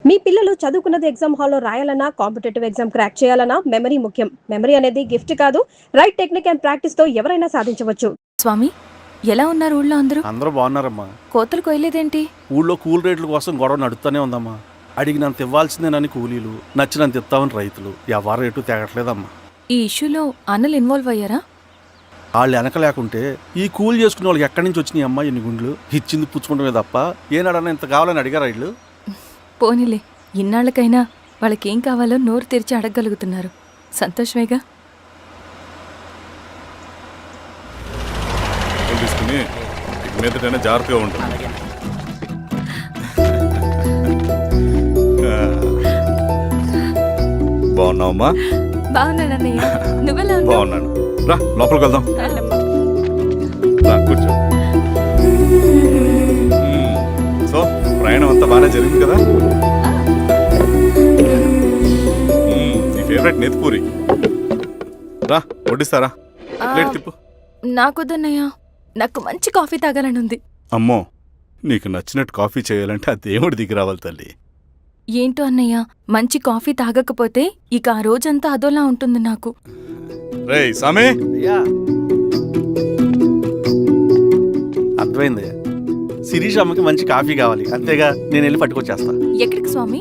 మీ పిల్లలు చదువుకున్నది ఎగ్జామ్ హాల్లో రాయాలన్నా కాంపిటేటివ్ ఎగ్జామ్ క్రాక్ చేయాలన్నా మెమరీ ముఖ్యం. మెమరీ అనేది గిఫ్ట్ కాదు, రైట్ టెక్నిక్ అండ్ ప్రాక్టీస్ తో ఎవరైనా సాధించవచ్చు. స్వామి, ఎలా ఉన్నారు ఊళ్ళో అందరూ? అందరూ బాగున్నారమ్మా. కోతలు కొయ్యలేదేంటి? ఊళ్ళో కూల్ రేట్ల కోసం గొడవ నడుస్తూనే ఉందమ్మా. అడిగినంత ఇవ్వాల్సిందేనని కూలీలు, నచ్చినంత ఇస్తామని రైతులు, ఎవరు రేటు తేగట్లేదమ్మా. ఈ ఇష్యూలో అన్నలు ఇన్వాల్వ్ అయ్యారా? వాళ్ళు వెనక లేకుంటే ఈ కూల్ చేసుకునే వాళ్ళకి ఎక్కడి నుంచి వచ్చినాయి అమ్మా ఎన్ని గుండ్లు? ఇచ్చింది పుచ్చుకుంటమే తప్ప ఏనాడన్నా ఇంత కావాలని అడిగారు వీళ్ళు. పోనీలే, ఇన్నాళ్ళకైనా వాళ్ళకేం కావాలో నోరు తెరిచి అడగగలుగుతున్నారు. సంతోషమేగా. తీసుకుని మీదటైనా జాగ్రత్తగా ఉంటుంది. బాగున్నావమ్మా? బాగున్నానన్నయ్య, నువ్వెలా ఉన్నావు? బాగున్నాను. రా లోపలికి వెళ్దాం. రా కూర్చో. సో ప్రయాణం అంతా బాగానే జరిగింది కదా? నీ ఫేవరెట్ నెత్తిపూరి. రా వడ్డిస్తారా? ప్లేట్ తిప్పు. నాకొద్దన్నయ్య, నాకు మంచి కాఫీ తాగాలని ఉంది. అమ్మో, నీకు నచ్చినట్టు కాఫీ చేయాలంటే ఆ దేవుడి దిగి రావాలి తల్లి. ఏంటో అన్నయ్య, మంచి కాఫీ తాగకపోతే ఇక ఆ రోజంతా అదోలా ఉంటుంది నాకు. రేయ్ సామే, అర్థమైంది. శిరీష్ అమ్మకి మంచి కాఫీ కావాలి, అంతేగా నేను వెళ్ళి పట్టుకొచ్చేస్తా. ఎక్కడికి స్వామి?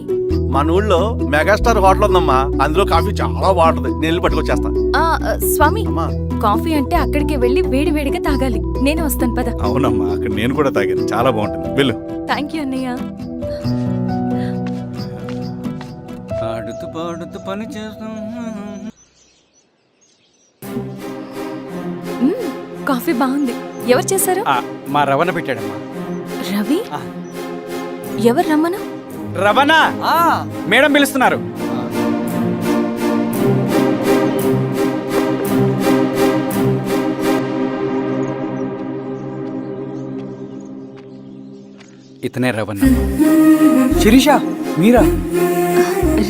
మన ఊళ్ళో మెగాస్టార్ హోటల్ ఉందమ్మా, అందులో కాఫీ చాలా బాగుంటుంది, నేను వెళ్ళి పట్టుకొచ్చేస్తా. స్వామి, అమ్మా కాఫీ అంటే అక్కడికి వెళ్ళి వేడి వేడిగా తాగాలి. నేను వస్తాను పద. అవునమ్మా, అక్కడ నేను కూడా తాగాను, చాలా బాగుంటుంది. వెళ్ళు. థ్యాంక్ యూ అన్నయ్య. ఆడుతూ పాడుతూ పని చేస్తాం. కాఫీ బాగుంది. ఎవరు చేశారు? మా రవణ పెట్టాడమ్మా. రవి? ఎవరు రమ్మను? రవణ మేడం పిలుస్తున్నారు. ఇతనే రవణ. శిరీష, మీరా?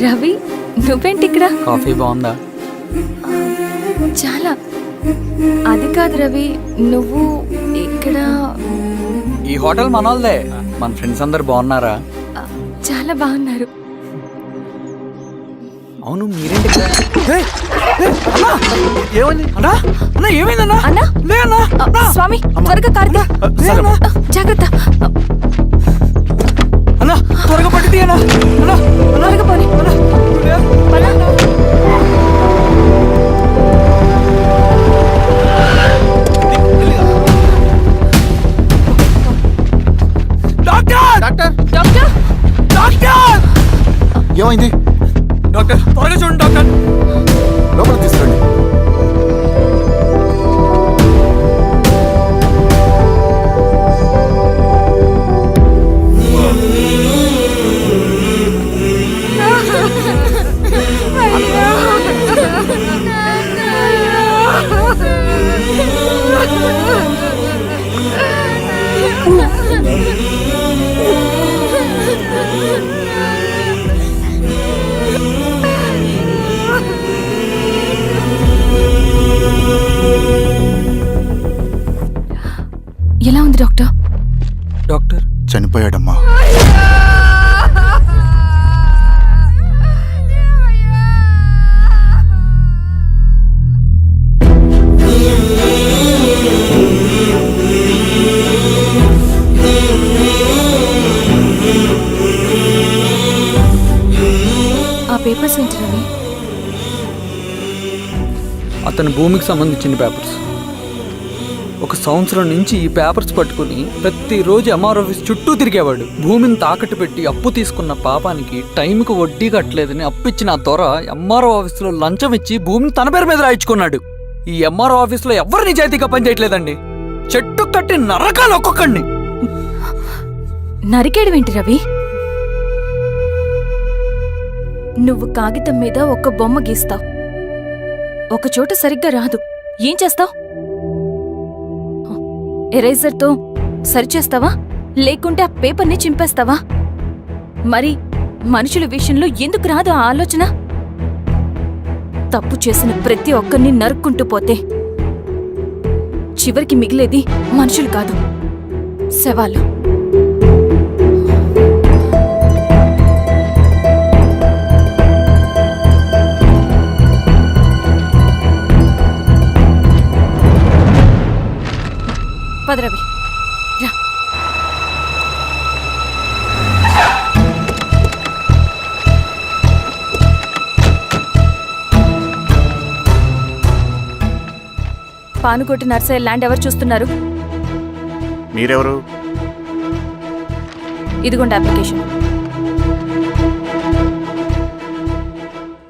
రవి, నువ్వేంటి ఇక్కడ? కాఫీ బాగుందా? చాలా. అది కాదు రవి, నువ్వు ఇక్కడ? ఈ హోటల్ మనోల్దే. మన ఫ్రెండ్స్ అందరు బాగున్నారా? చాలా బాగున్నారు. అవును, మీరేంటి ఇక్కడ? ఏమైంది అన్నా? అన్నా ఏమైందన్నా? అన్నా? లే అన్నా. స్వామి, త్వరగా కారుదా. జాగ్రత్త అన్నా, త్వరగా పట్టిది అన్నా. అన్నా త్వరగా పోనీ. ఏమైంది డాక్టర్? త్వరగా చూడండి డాక్టర్. లోపల తీసుకురండి. ఎలా ఉంది డాక్టర్? డాక్టర్ చనిపోయాడమ్మా. ఆ పేపర్స్ ఏంటి రవి? అతని భూమికి సంబంధించిన పేపర్స్. ఒక సంవత్సరం నుంచి ఈ పేపర్స్ పట్టుకుని ప్రతిరోజు ఎంఆర్ ఆఫీస్ చుట్టూ తిరిగేవాడు. భూమిని తాకట్టు పెట్టి అప్పు తీసుకున్న పాపానికి టైంకి వడ్డీ కట్టలేదని అప్పిచ్చిన ఆ దొర ఎంఆర్ఓ ఆఫీస్లో లంచం ఇచ్చి భూమిని తన పేరు మీద రాయించుకున్నాడు. ఈ ఎంఆర్ఓ ఆఫీస్లో ఎవరు నిజాయితీగా పనిచేయట్లేదండి. చెట్టు కట్టి నరకాలు ఒక్కొక్కడిని. నరికేయడమేంటి రవి? నువ్వు కాగితం మీద ఒక బొమ్మ గీస్తావు, ఒక చోట సరిగ్గా రాదు, ఏం చేస్తావు? ఎరేజర్తో సరిచేస్తావా, లేకుంటే ఆ పేపర్ని చింపేస్తావా? మరి మనుషుల విషయంలో ఎందుకు రాదు ఆ ఆలోచన? తప్పు చేసిన ప్రతి ఒక్కరిని నరుక్కుంటూ పోతే చివరికి మిగిలేది మనుషులు కాదు, శవాలు. పద రవి రా. పానుకోటి నర్సయ్య ల్యాండ్ ఎవరు చూస్తున్నారు? మీరెవరు? ఇదిగోండి అప్లికేషన్.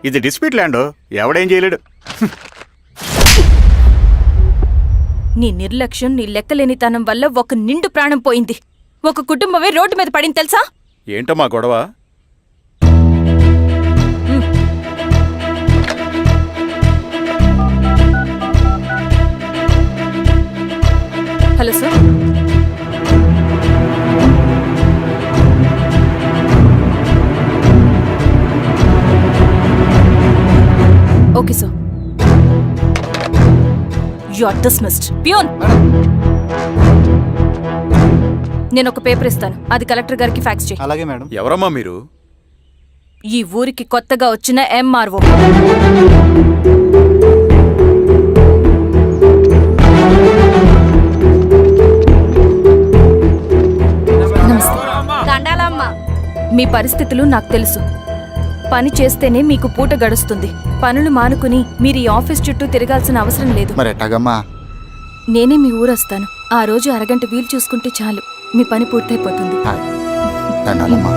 ఇది డిస్ప్యూట్ ల్యాండ్, ఎవడేం చేయలేడు. నీ నిర్లక్ష్యం, నీ లెక్కలేనితనం వల్ల ఒక నిండు ప్రాణం పోయింది. ఒక కుటుంబమే రోడ్డు మీద పడింది తెలుసా? ఏంటమ్మా గొడవ? Hello sir. Okay sir. You are dismissed. Peon, నేను ఒక పేపర్ ఇస్తాను, అది కలెక్టర్ గారికి ఫ్యాక్స్ చేయి. అలాగే మేడం. ఎవరమ్మా మీరు? ఈ ఊరికి కొత్తగా వచ్చిన ఎంఆర్ఓ. మీ పరిస్థితులు నాకు తెలుసు. పని చేస్తేనే మీకు పూట గడుస్తుంది. పనులు మానుకుని మీరు ఈ ఆఫీస్ చుట్టూ తిరగాల్సిన అవసరం లేదు. మరి ఎట్టాగమ్మా? నేనే మీ ఊరొస్తాను. ఆ రోజు అరగంట వీలు చూసుకుంటే చాలు, మీ పని పూర్తయిపోతుంది. దండాలమ్మా.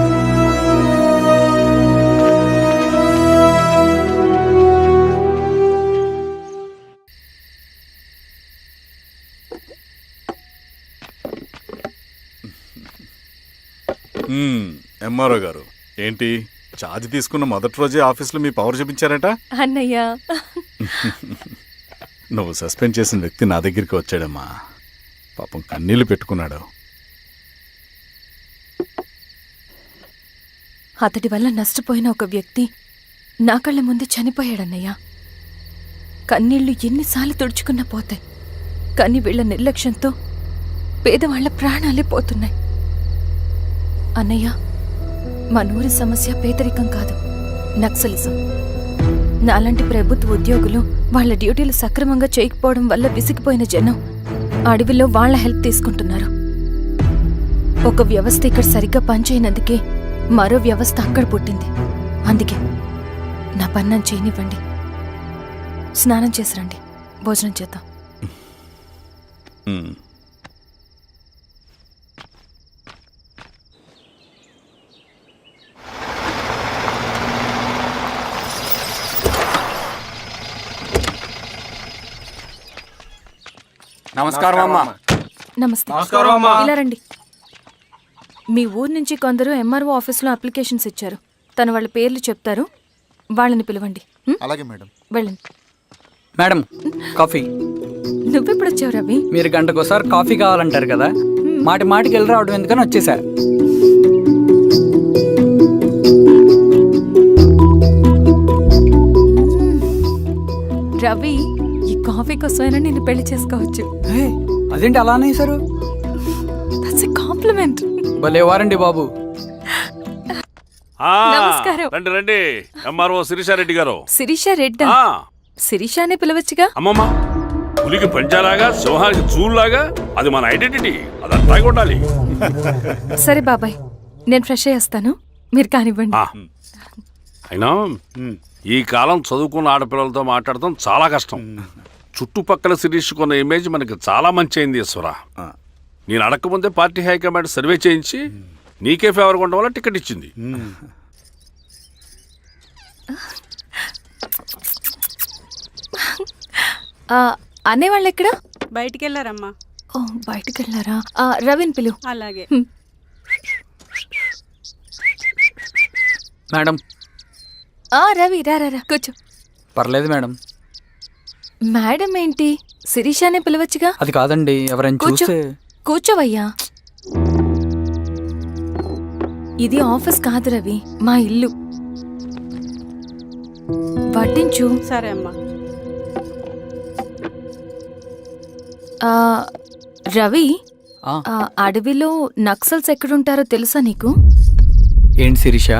ఎంఆర్ఓ గారు, ఏంటి ఛార్జ్ తీసుకున్న మొదటి రోజే ఆఫీస్లో మీ పవర్ చూపించారట? అన్నయ్య, నువ్వు సస్పెండ్ చేసిన వ్యక్తి నా దగ్గరికి వచ్చాడమ్మా. పాపం కన్నీళ్లు పెట్టుకున్నాడు. అతడి వల్ల నష్టపోయిన ఒక వ్యక్తి నా కళ్ళ ముందే చనిపోయాడన్నయ్య. కన్నీళ్లు ఎన్నిసార్లు తుడుచుకున్నా పోతాయి, కానీ వీళ్ళ నిర్లక్ష్యంతో పేదవాళ్ల ప్రాణాలే పోతున్నాయి. అన్నయ్య, మా నూరి సమస్య పేదరికం కాదు, నక్సలిజం. నాలాంటి ప్రభుత్వ ఉద్యోగులు వాళ్ల డ్యూటీలు సక్రమంగా చేయకపోవడం వల్ల విసిగిపోయిన జనం అడవిలో వాళ్ల హెల్ప్ తీసుకుంటున్నారు. ఒక వ్యవస్థ ఇక్కడ సరిగ్గా పనిచేయనందుకే మరో వ్యవస్థ అక్కడ పుట్టింది. అందుకే నా పన్నం చేయనివ్వండి. స్నానం చేసి రండి, భోజనం చేద్దాం. నమస్కారం అమ్మా. నమస్తే. ఇలా రండి. మీ ఊరు నుంచి కొందరు ఎంఆర్ఓ ఆఫీస్లో అప్లికేషన్స్ ఇచ్చారు. తను వాళ్ళ పేర్లు చెప్తారు, వాళ్ళని పిలవండి. అలాగే మేడం. వెళ్ళండి. Madam, coffee. నువ్వెప్పుడు వచ్చావు రవి? మీరు గంటకోసారి కాఫీ కావాలంటారు కదా, మాటి మాటికి వెళ్ళి రావడం ఎందుకని వచ్చేసా. రవి, ఈ కాఫీ కోసమైనా నిన్ను పెళ్లి చేసుకోవచ్చు. అదేంటి అలా అనేసారు? That's a compliment. భలే వారండి బాబు. నమస్కారం. రండి రండి. ఎంఆర్ఓ శిరీషారెడ్డి గారు. శిరీష రెడ్డా? శిరీష అనే పిలవచ్చుగా. అమ్మమ్మ, పులికి పంజాలాగా సింహానికి చూలాగా అది మన ఐడెంటిటీ, అదంతా ఉండాలి. సరే బాబాయ్, నేను ఫ్రెష్ అయ్యేస్తాను, మీరు కానివ్వండి. అయినా ఈ కాలం చదువుకున్న ఆడపిల్లలతో మాట్లాడటం చాలా కష్టం. చుట్టుపక్కల శిరీష్ కొన్న ఇమేజ్ మనకి చాలా మంచి అయింది ఈశ్వరా. నేను అడగకముందే పార్టీ హైకమాండ్ సర్వే చేయించి నీకే ఫేవర్గా ఉండడం వల్ల టికెట్ ఇచ్చింది. అనేవాళ్ళు ఎక్కడ? బయటికి వెళ్ళారమ్మా. ఓ, బయటికి వెళ్ళారా? రవిని పిలు. అలాగే. మేడం. రవి రా రా రా, కూర్చో. పర్లేదు మేడం. మేడం ఏంటి, శిరీషానే పిలవచ్చుగా. అది కాదండి, ఎవరైనా కూర్చో. చూస్తే. కూర్చోవయ్యా. ఇది ఆఫీస్ కాదు రవి, మా ఇల్లు. వడ్డించు. సరే అమ్మా. రవి, అడవిలో నక్సల్స్ ఎక్కడుంటారో తెలుసా నీకు? ఏంటి శిరీష?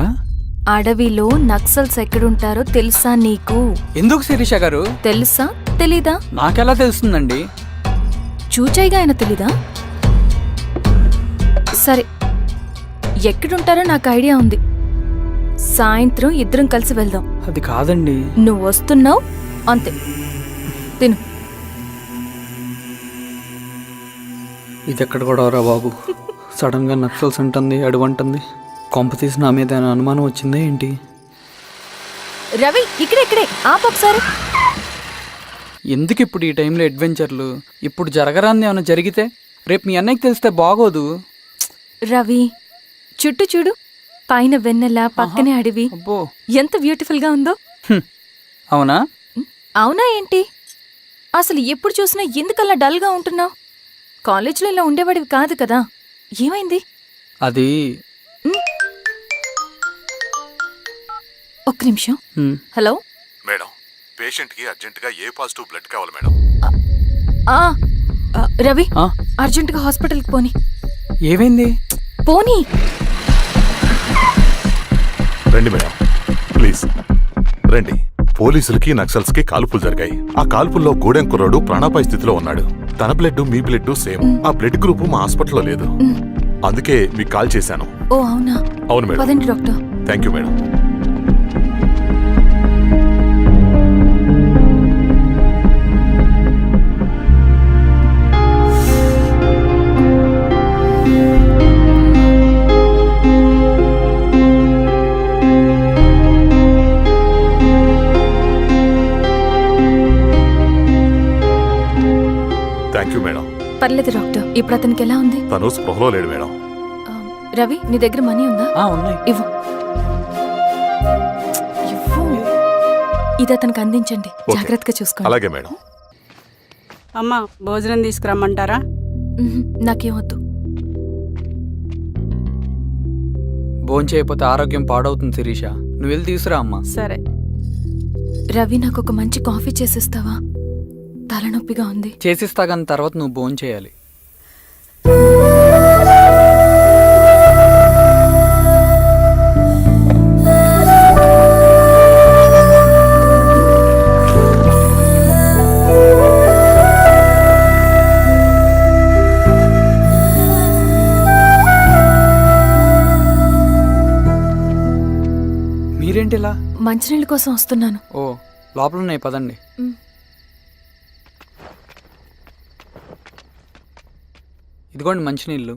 అడవిలో నక్సల్స్ ఎక్కడుంటారో తెలుసా నీకు? ఎందుకు శిరీష గారు? తెలుసా తెలీదా? నాకెలా తెలుస్తుందండి? చూచాయిగా ఆయన తెలీదా? సరే, ఎక్కడుంటారో నాకు ఐడియా ఉంది. సాయంత్రం ఇద్దరం కలిసి వెళ్దాం. అది కాదండి. నువ్వు వస్తున్నావు అంతే. తిను. ఇది ఎక్కడ గొడవరా బాబు? సడన్గా నక్సల్స్ అంటుంది, అడువంటుంది. కొంప తీసి నా మీద ఏమైనా అనుమానం వచ్చిందా ఏంటి? రవి, ఇక్కడే ఆపొకసారి. ఎందుకు ఇప్పుడు ఈ టైంలో అడ్వెంచర్లు? ఇప్పుడు జరగరాంది ఏమైనా జరిగితే రేపు మీ అన్నయ్యకి తెలిస్తే బాగోదు. రవి, చుట్టూ చూడు. పైన వెన్నెల, పక్కనే అడవి. అబ్బో, ఎంత బ్యూటిఫుల్ గా ఉందో. అవునా? అవునా ఏంటి? అసలు ఎప్పుడు చూసినా ఎందుకలా డల్ గా ఉంటున్నావు? కాలేజీలో ఇలా ఉండేవాడివి కాదు కదా, ఏమైంది? అది ఒక్క నిమిషం. హలో మేడం, పేషెంట్కి అర్జెంటుగా ఏ పాజిటివ్ బ్లడ్ కావాలి మేడం. రవి, ఆ? అర్జెంటుగా హాస్పిటల్కి పోని. ఏమైంది? పోనీ. రండి మేడం, ప్లీజ్ రండి. పోలీసులకి నక్సల్స్కి కాల్పులు జరిగాయి. ఆ కాల్పుల్లో గూడెం కుర్రాడు ప్రాణాపాయ స్థితిలో ఉన్నాడు. తన బ్లడ్ మీ బ్లడ్ సేమ్. ఆ బ్లడ్ గ్రూప్ మా హాస్పిటల్లో లేదు. అందుకే మీకు కాల్ చేశాను. ఓ అవునా? అవును మేడం. పదండి doctor. Thank you madam. Thank you madam. పర్లేదు డాక్టర్. ఇప్పుడు అతనికి ఎలా ఉంది? తను స్పృహలో లేడు మేడం. రవి, నీ దగ్గర మనీ ఉందా? ఉన్నాయి. ఇవ్వు. ఇది అతనికి అందించండి. ఓకే. జాగ్రత్తగా చూసుకోండి. అలాగే మేడం. అమ్మా, భోజనం తీసుకురమ్మంటారా? నాకేం వద్దు. భోంచేయకపోతే ఆరోగ్యం పాడవుతుంది శిరీష. నువ్వు వెళ్ళి తీసురా అమ్మా. సరే. రవి, నాకు ఒక మంచి కాఫీ చేసిస్తావా? తలనొప్పిగా ఉంది. చేసిస్తా కానీ తర్వాత నువ్వు భోంచేయాలి. మీరేంటిలా? మంచినీళ్ళ కోసం వస్తున్నాను. ఓ, లోపలున్నాయి, పదండి. ఇదిగోండి మంచినీళ్ళు.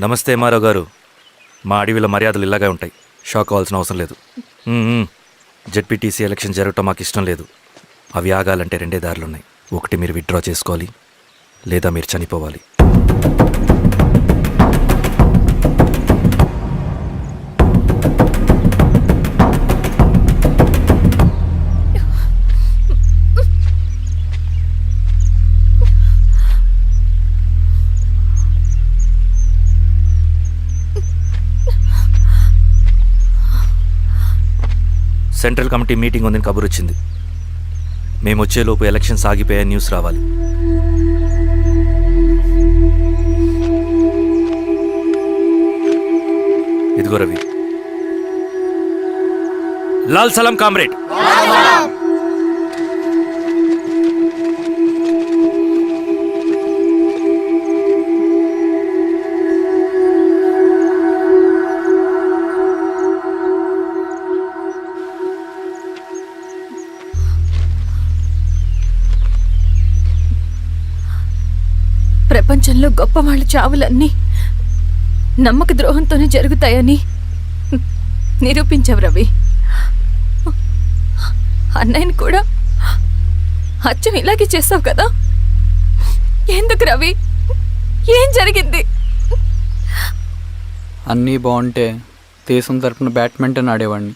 నమస్తే ఎంఆర్ఓ గారు. మా అడవిలో మర్యాదలు ఇలాగే ఉంటాయి. షాక్ అవ్వాల్సిన అవసరం లేదు. జెడ్పీటీసీ ఎలక్షన్ జరగటం మాకు ఇష్టం లేదు. అవి ఆగాలంటే 2 దారులున్నాయి. ఒకటి మీరు విత్డ్రా చేసుకోవాలి, లేదా మీరు చనిపోవాలి. సెంట్రల్ కమిటీ మీటింగ్ ఉందని కబురు వచ్చింది. మేము వచ్చేలోపు ఎలక్షన్స్ ఆగిపోయే న్యూస్ రావాలి. ఇదిగో రవి. లాల్ సలాం కామ్రేడ్. ప్రపంచంలో గొప్పవాళ్ళ చావులన్నీ నమ్మక ద్రోహంతోనే జరుగుతాయని నిరూపించావు రవి. అన్నయ్యని కూడా అచ్చం ఇలాగే చేస్తావు కదా? ఎందుకు రవి? ఏం జరిగింది? అన్నీ బాగుంటే దేశం తరపున బ్యాడ్మింటన్ ఆడేవాడిని.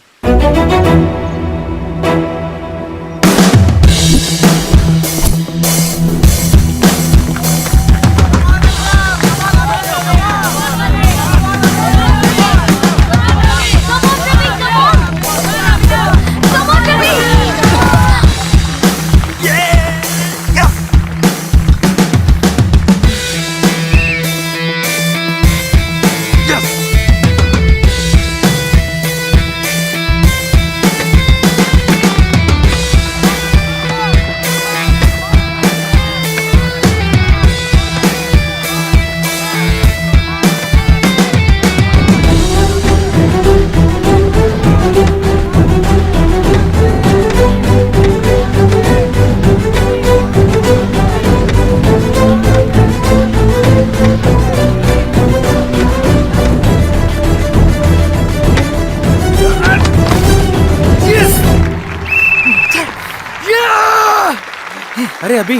అరే అభి,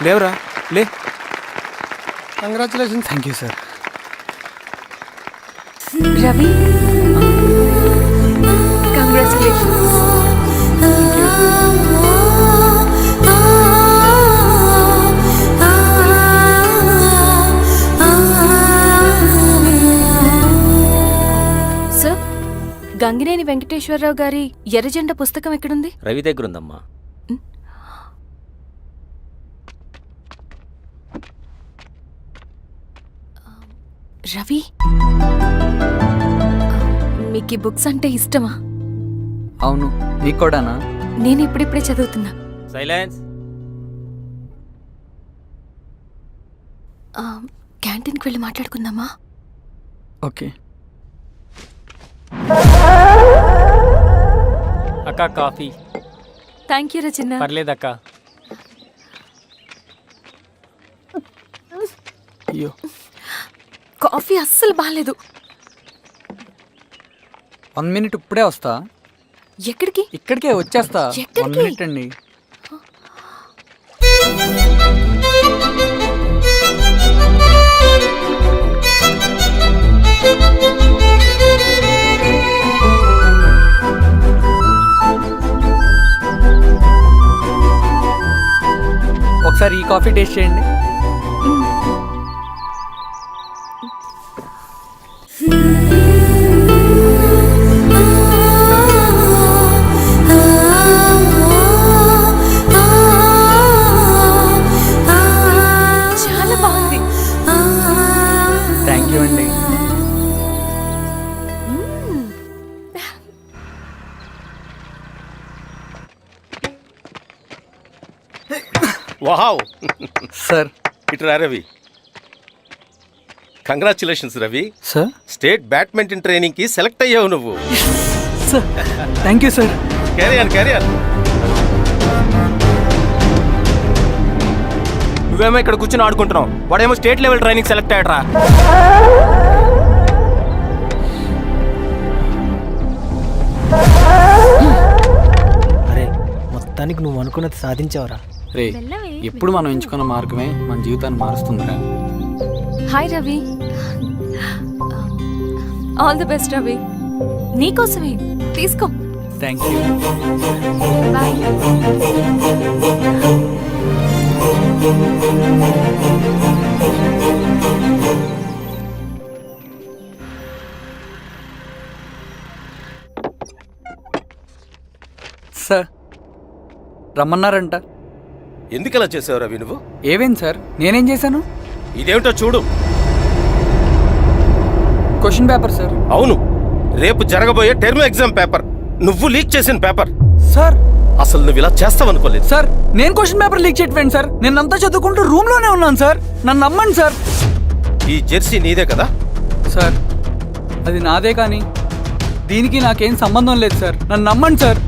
లేవరా, లే. Congratulation. Thank you sir. Ravi, congratulations. Sir, Gangineni Venkateswara Rao గారి ఎర్రజెండా పుస్తకం ఎక్కడుంది? రవి దగ్గర ఉందమ్మా. రవి, మీకు ఈ బుక్స్ అంటే ఇష్టమా? అవును, నీకు కూడానా? నేను ఇప్పుడిప్పుడే చదువుతున్నా. సైలెన్స్. క్యాంటీన్కి వెళ్ళి మాట్లాడుకుందామా? ఓకే. అక్క కాఫీ. థ్యాంక్ యూ రచన. పర్లేదక్క. అయ్యో, కాఫీ అస్సలు బాగాలేదు. 1 minute ఇప్పుడే వస్తా. ఎక్కడికి? ఇక్కడికే వచ్చేస్తా. 1 minute అండి. ఒకసారి ఈ కాఫీ టేస్ట్ చేయండి. చాలా బాగుంది. థ్యాంక్ యూ అండి. Wow sir. ఇట్రా Ravi. Congratulations Ravi. Sir, state badminton training కి సెలెక్ట్ అయ్యావు నువ్వు. Sir thank you sir. Carry on. నువ్వేమో ఇక్కడ కూర్చొని ఆడుకుంటున్నావు, వాడేమో స్టేట్ లెవెల్ ట్రైనింగ్ సెలెక్ట్ అయ్యాడ్రా. అరే మొత్తానికి నువ్వు అనుకున్నది సాధించావురా. రే ఎప్పుడు మనం ఎంచుకున్న మార్గమే మన జీవితాన్ని మారుస్తుందిరా. Hi Ravi. All the best Ravi. నీకోసమే తీసుకో. Thank you. బాయ్. సార్ రమ్మన్నారంట. ఎందుకు అలా చేసావు రవి నువ్వు? ఏవేంటి సార్, నేనేం చేశాను? ఇదేమిటో చూడు. Question paper sir. అవును, రేపు జరగబోయే టర్మ్ ఎగ్జామ్ పేపర్. నువ్వు లీక్ చేసిన పేపర్. సార్ అసలు నువ్వు ఇలా చేస్తావనుకోలేదు. సార్ నేను క్వశ్చన్ పేపర్ లీక్ చేయట్లేండి సార్. నేనంతా చదువుకుంటూ రూమ్ లోనే ఉన్నాను సార్. నన్ను నమ్మండి సార్. ఈ జెర్సీ నీదే కదా? సార్ అది నాదే, కానీ దీనికి నాకేం సంబంధం లేదు సార్. నన్ను నమ్మండి సార్.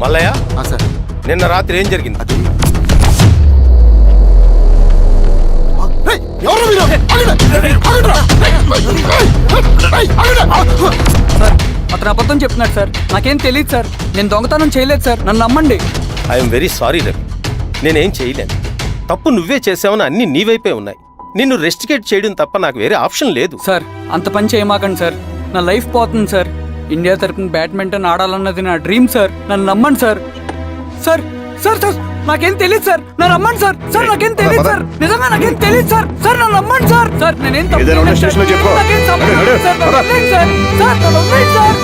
మల్లయ్య, సార్ నిన్న రాత్రి ఏం జరిగింది? సార్ అతను అబద్ధం చెప్తున్నాడు సార్. నాకేం తెలియదు సార్. నేను దొంగతనం చేయలేదు సార్. నన్ను నమ్మండి. ఐఎమ్ వెరీ సారీ రవి, నేనేం చేయలేను. తప్పు నువ్వే చేసావని అన్ని నీ వైపే ఉన్నాయి. నిన్ను రెస్టికేట్ చేయడం తప్ప నాకు వేరే ఆప్షన్ లేదు. సార్ అంత పని చేయమాకండి సార్. నా లైఫ్ పోతుంది సార్. ఇండియా తరపున బ్యాడ్మింటన్ ఆడాలన్నది నా డ్రీమ్ సార్. నన్ను నమ్మండి సార్. సార్ సార్ సార్ నాకేం తెలియదు సార్. నన్ను నమ్మండి సార్. సార్ నాకేం తెలియదు సార్. నిజంగా నాకేం తెలియదు సార్. సార్ నన్ను నమ్మండి సార్. సార్ నేనేం తప్పు ఏదైనా ఉంటే చేయలేదు సార్. స్టేషన్లో చెప్పు. నాకేం సంబంధం లేదు సార్. నన్ను వదిలేయండి సార్. సార్ నన్ను వదిలేయండి సార్.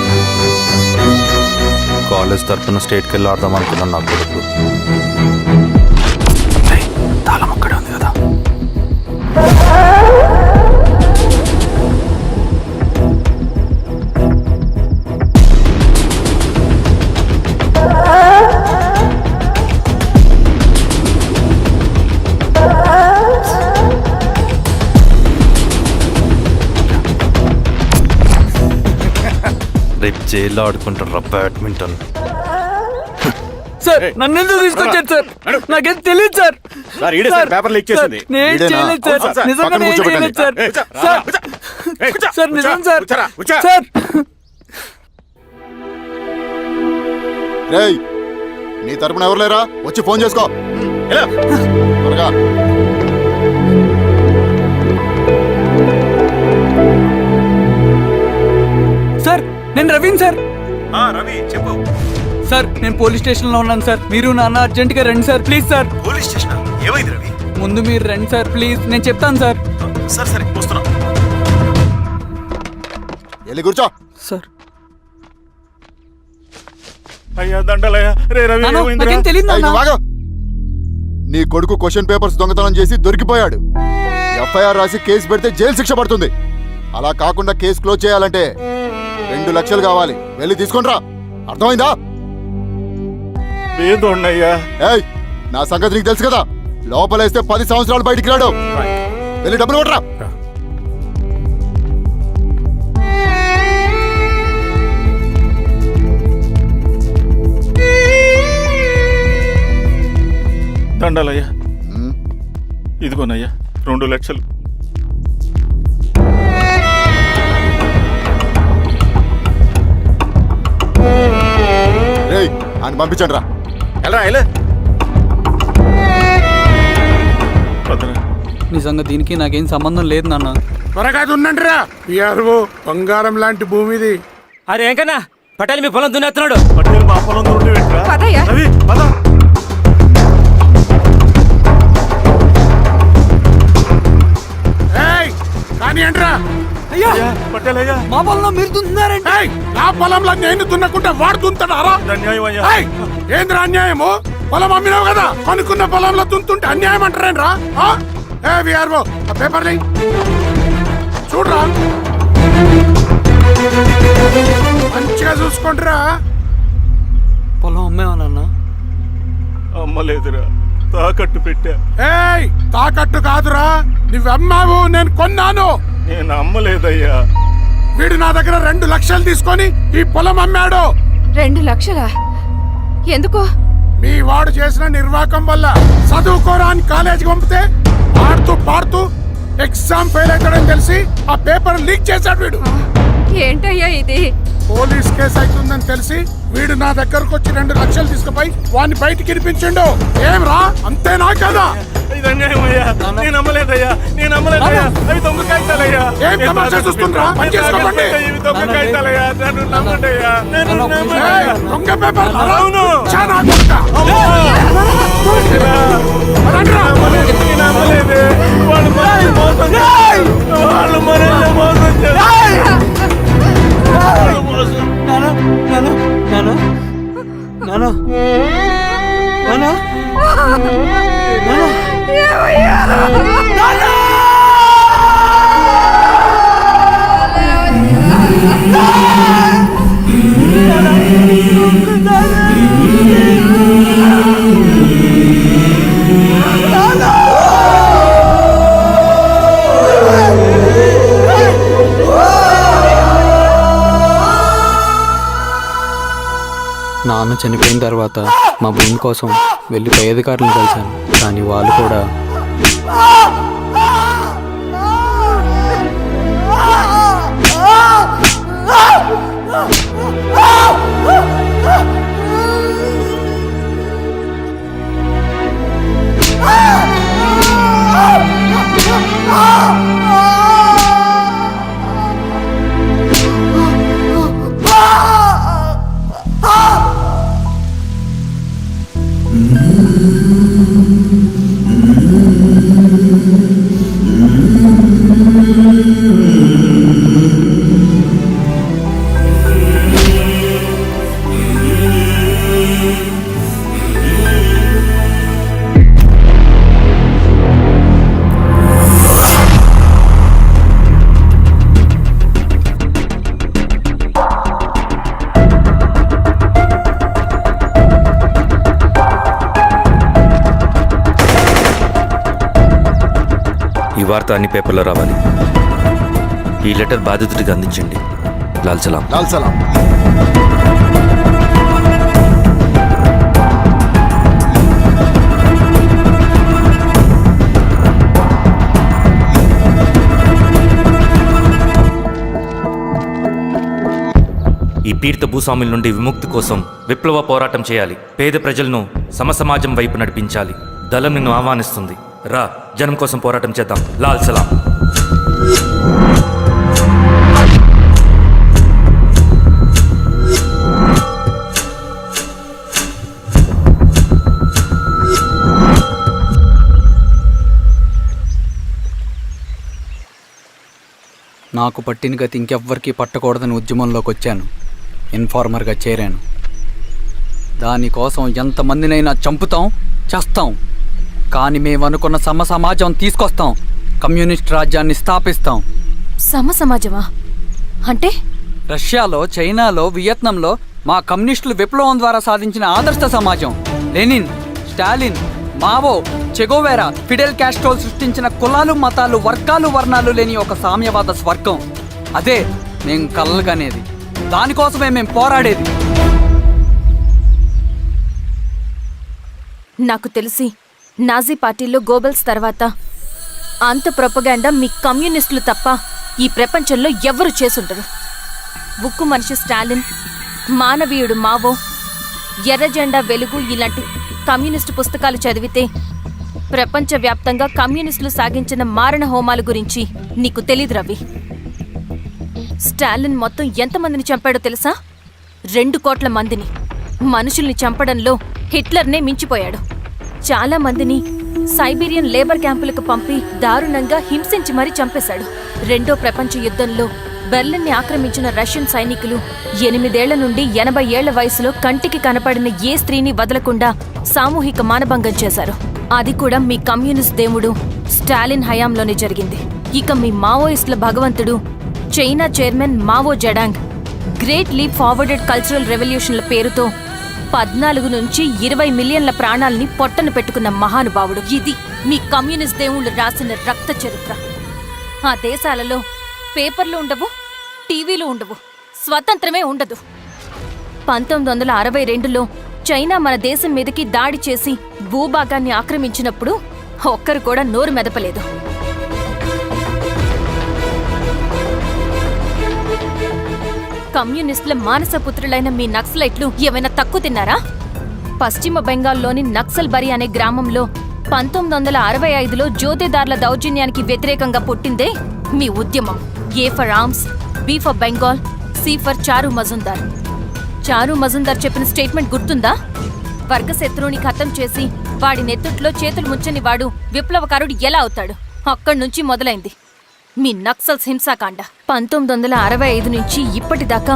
కాలేజ్ తరఫున స్టేట్కి వెళ్ళి ఆడదాం అనుకున్నాను. నా కొడుకు తాళం అక్కడే ఉంది కదా. రేపు జైల్లో ఆడుకుంటారా బ్యాడ్మింటన్? సార్ నన్ను ఎందుకు తీసుకొచ్చారు సార్? నాకేం తెలియదు సార్. సార్ ఈడే సార్ పేపర్ లీక్ చేసింది. నేను చేయలేదు సార్. అవును సార్. నిజంగా పక్కన నేను చేయలేదు సార్. కూర్చోబెట్టండి. సార్ నిజం సార్. కూర్చోరా. సార్ రేయ్, నీ తరపున ఎవరు లేరా? వచ్చి ఫోన్ చేసుకో. త్వరగా. సార్ నేను రవీన్ సార్. రవి చెప్పు. సార్ నేను పోలీస్ స్టేషన్ లో ఉన్నాను సార్. మీరు నాన్న అర్జెంట్ గా రండి sir. Please sir. Police station ఏమైంది రవి? ముందు మీరు రండి సార్ ప్లీజ్. నేను చెప్తాను సార్. సరే సరే వస్తున్నా. వెళ్ళి కూర్చో. సార్ అయ్యా దండలయ్య. రే రవి నాన్న, ఏమైందిరా? నాకేం తెలియదు ఏయ్, నాన్న. నువ్వు ఆగు. నీ కొడుకు క్వశ్చన్ పేపర్స్ దొంగతనం చేసి దొరికిపోయాడు. ఎఫ్ఐఆర్ రాసి కేసు పెడితే జైలు శిక్ష పడుతుంది. అలా కాకుండా కేసు క్లోజ్ చేయాలంటే 2 లక్షలు కావాలి. వెళ్ళి తీసుకుంట్రా. అర్థమైందా? ఏదోన్నయ్యా. ఏయ్, నా సంగతి నీకు తెలుసు కదా. లోపలేస్తే 10 సంవత్సరాలు బయటికి రాడు. వెళ్ళి డబ్బులు కొట్టరా. దండాలయ్యా. ఇదిగోనయ్యా 2 లక్షలు. రేయ్, ఆయన పంపించండి రా. ఎలా నిజంగా దీనికి నాకేం సంబంధం లేదు నాన్న. త్వరగా దున్నండి రా. బంగారం లాంటి భూమిది. అరే ఏంకన్నా పటేల్ మీ పొలం దున్నేస్తున్నాడు. పటేల్ మా పొలం దొరికి పెట్టరా? పదయ్యా. రవి పద. కానీ ఏంట్రా? అయ్యా పటేల్ అయ్యా. మా పొలంలో మీరు దున్నుతున్నారండి. నా పొలంలో నేను దున్నకుంటే వాడు దున్నుతాడారా? అన్యాయం అయ్యా. ఏంద్రా అన్యాయము? పొలం అమ్మినావు కదా, కొనుక్కున్న పొలంలో దున్నుతుంటే అన్యాయం అంటారేంట్రా? విఆర్ఓ ఆ పేపర్ లే చూడరా. మంచిగా చూసుకుంటారా. పొలం అమ్మేవా నాన్న? అమ్మలేదురా, తాకట్టు పెట్టా. తాకట్టు కాదురా, నువ్వమ్మావు, నేను కొన్నాను. నేను అమ్మలేదయ్యా. వీడు నా దగ్గర 2 లక్షలు తీసుకొని ఈ పొలం అమ్మాడు. 2 లక్షలా? ఎందుకు? మీ వాడు చేసిన నిర్వాకం వల్ల చదువుకోరా అని కాలేజీకి పంపితే ఆడుతూ పాడుతూ ఎగ్జామ్ ఫెయిల్ అవుతాడని తెలిసి ఆ పేపర్ లీక్ చేశాడు వీడు. ఏంటయ్యా ఇది? పోలీస్ కేసు అవుతుందని తెలిసి వీడు నా దగ్గరకు వచ్చి 2 లక్షలు తీసుకుపోయి వాడిని బయటికి ఇరిపించిండు. ఏం రా, అంతేనా కదా? ఏం తమాషా చూస్తుండ్రా? పని చేసుకోకండి. ఏయ్, దొంగ పేపర్ చాలా కొడతా. పదండ్రా. నాన్న చనిపోయిన తర్వాత మా భూమి కోసం వెళ్ళి పై అధికారులను కలిశాను, కానీ వాళ్ళు కూడా ఈ వార్త అన్ని పేపర్లో రావాలి. ఈ లెటర్ బాధితుడికి అందించండి. లాల్ సలాం. లాల్ సలాం. ఈ పీడిత భూస్వాముల నుండి విముక్తి కోసం విప్లవ పోరాటం చేయాలి. పేద ప్రజలను సమసమాజం వైపు నడిపించాలి. దళం నిన్ను ఆహ్వానిస్తుంది. రా, జనం కోసం పోరాటం చేద్దాం. లాల్ సలాం. నాకు పట్టిన గతి ఇంకెవ్వరికీ పట్టకూడదని ఉద్యమంలోకి వచ్చాను. ఇన్ఫార్మర్గా చేరాను. దానికోసం ఎంతమందినైనా చంపుతాం, చేస్తాం. కానీ మేము అనుకున్న సమాజం తీసుకొస్తాం. కమ్యూనిస్ట్ రాజ్యాన్ని స్థాపిస్తాం. సమాజమా అంటే? రష్యాలో, చైనాలో, వియత్నంలో మా కమ్యూనిస్టులు విప్లవం ద్వారా సాధించిన ఆదర్శ సమాజం. Lenin, Stalin, Mao, Che Guevara, Fidel Castro సృష్టించిన కులాలు, మతాలు, వర్గాలు, వర్ణాలు లేని ఒక సామ్యవాద స్వర్గం. అదే మేం కలలుగనేది. దానికోసమే మేం పోరాడేది. నాకు తెలిసి నాజీ పార్టీలో గోబెల్స్ తర్వాత అంత ప్రొపగాండా మీ కమ్యూనిస్టులు తప్ప ఈ ప్రపంచంలో ఎవ్వరూ చేసుండరు. ఉక్కు మనిషి స్టాలిన్, మానవీయుడు మావో, ఎర్ర జెండా వెలుగు ఇలాంటి కమ్యూనిస్టు పుస్తకాలు చదివితే ప్రపంచవ్యాప్తంగా కమ్యూనిస్టులు సాగించిన మారణ హోమాల గురించి నీకు తెలీదు రవి. స్టాలిన్ మొత్తం ఎంతమందిని చంపాడో తెలుసా? 2 కోట్ల మందిని. మనుషుల్ని చంపడంలో హిట్లర్నే మించిపోయాడు. చాలా మందిని సైబీరియన్ లేబర్ క్యాంపులకు పంపి దారుణంగా హింసించి మరీ చంపేశాడు. 2వ ప్రపంచ యుద్ధంలో బెర్లిన్ని ఆక్రమించిన రష్యన్ సైనికులు 8 ఏళ్ల నుండి 80 ఏళ్ల వయసులో కంటికి కనపడిన ఏ స్త్రీని వదలకుండా సామూహిక మానభంగం చేశారు. అది కూడా మీ కమ్యూనిస్ట్ దేవుడు స్టాలిన్ హయాంలోనే జరిగింది. ఇక మీ మావోయిస్టుల భగవంతుడు China chairman Mao Zedong great leap forwarded cultural రెవల్యూషన్ల పేరుతో 14 నుంచి 20 మిలియన్ల ప్రాణాలని పొట్టన పెట్టుకున్న మహానుభావుడు. ఇది మీ కమ్యూనిస్ట్ దేవుళ్ళు రాసిన రక్త చరిత్ర. ఆ దేశాలలో పేపర్లు ఉండవు, టీవీలు ఉండవు, స్వతంత్రమే ఉండదు. 1962లో చైనా మన దేశం మీదకి దాడి చేసి భూభాగాన్ని ఆక్రమించినప్పుడు ఒక్కరు కూడా నోరు మెదపలేదు. కమ్యూనిస్టుల మానసపుత్రులైన మీ నక్సలైట్లు ఏమైనా తక్కువ తిన్నారా? పశ్చిమ బెంగాల్లోని నక్సల్బరి అనే గ్రామంలో 1965లో జోతేదార్ల దౌర్జన్యానికి వ్యతిరేకంగా పుట్టిందే మీ ఉద్యమం. A for arms, B for Bengal, C for Charu Majumdar. చారు మజుందార్ చెప్పిన స్టేట్మెంట్ గుర్తుందా? వర్గశత్రువుని ఖతం చేసి వాడి నెత్తుట్లో చేతులు ముంచని వాడు విప్లవకారుడు ఎలా అవుతాడు? అక్కడి నుంచి మొదలైంది మీ నక్సల్స్ హింసాకాండ. 1965 నుంచి ఇప్పటిదాకా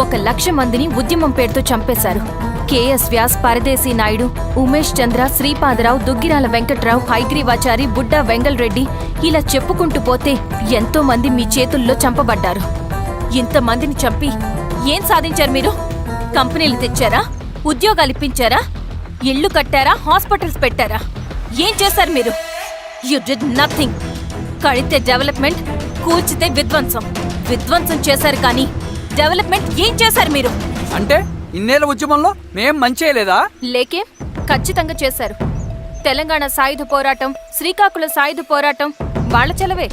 1,00,000 మందిని ఉద్యమం పేరుతో చంపేశారు. కేఎస్ వ్యాస్, పరదేశీ నాయుడు, ఉమేష్ చంద్ర, శ్రీపాదరావు, దుగ్గిరాల వెంకట్రావు, హైగ్రీవాచారి, బుడ్డా వెంగల్ రెడ్డి, ఇలా చెప్పుకుంటూ పోతే ఎంతో మంది మీ చేతుల్లో చంపబడ్డారు. ఇంతమందిని చంపి ఏం సాధించారు మీరు? కంపెనీలు తెచ్చారా? ఉద్యోగాలు ఇప్పించారా? ఇళ్లు కట్టారా? హాస్పిటల్స్ పెట్టారా? ఏం చేశారు మీరు? You did nothing. కడితే డెవలప్మెంట్, కూల్చితే విధ్వంసం. విధ్వంసం చేశారు కానీ డెవలప్మెంట్ ఏం చేశారు మీరు? అంటే ఇన్నేళ్ల ఉద్యమంలో మేం మంచి చేయలేదా? లేకే, ఖచ్చితంగా చేశారు. తెలంగాణ సాయుధ పోరాటం, శ్రీకాకుళం సాయుధ పోరాటం వాళ్ల చలవే.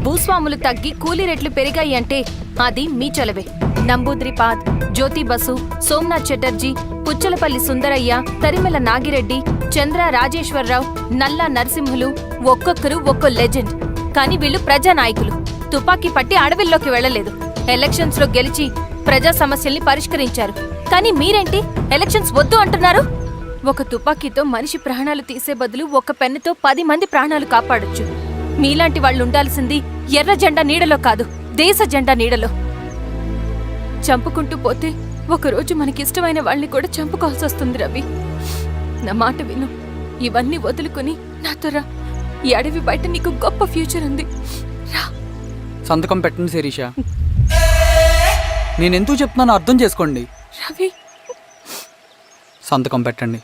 భూస్వాములు తగ్గి కూలీ రేట్లు పెరిగాయి అంటే అది మీ చలవే. నంబూద్రిపాద్, జ్యోతి బసు, సోమనాథ్ చటర్జీ, పుచ్చలపల్లి సుందరయ్య, తరిమెల నాగిరెడ్డి, చంద్ర రాజేశ్వరరావు, నల్లా నరసింహులు ఒక్కొక్కరు ఒక్కో లెజెండ్. కానీ వీళ్ళు ప్రజానాయకులు. తుపాకీ పట్టి అడవిల్లోకి వెళ్లలేదు. ఎలక్షన్స్ లో గెలిచి ప్రజా సమస్యల్ని పరిష్కరించారు. కానీ మీరేంటి ఎలక్షన్స్ వద్దు అంటున్నారు? ఒక తుపాకీతో మనిషి ప్రాణాలు తీసే బదులు ఒక పెన్నుతో 10 మంది ప్రాణాలు కాపాడొచ్చు. మీలాంటి వాళ్ళు ఉండాల్సింది ఎర్ర జెండా నీడలో కాదు, దేశ జెండా నీడలో. చంపుకుంటూ పోతే ఒకరోజు మనకిష్టమైన వాళ్ళని కూడా చంపుకోవాల్సి వస్తుంది రవి. నా మాట విను. ఇవన్నీ వదులుకుని నాతో రా. ఈ అడవి బయట నీకు గొప్ప ఫ్యూచర్ ఉంది. రా. సంతకం పెట్టండి శిరీష. నేనెందుకు చెప్తున్నానో అర్థం చేసుకోండి. రవి, సంతకం పెట్టండి.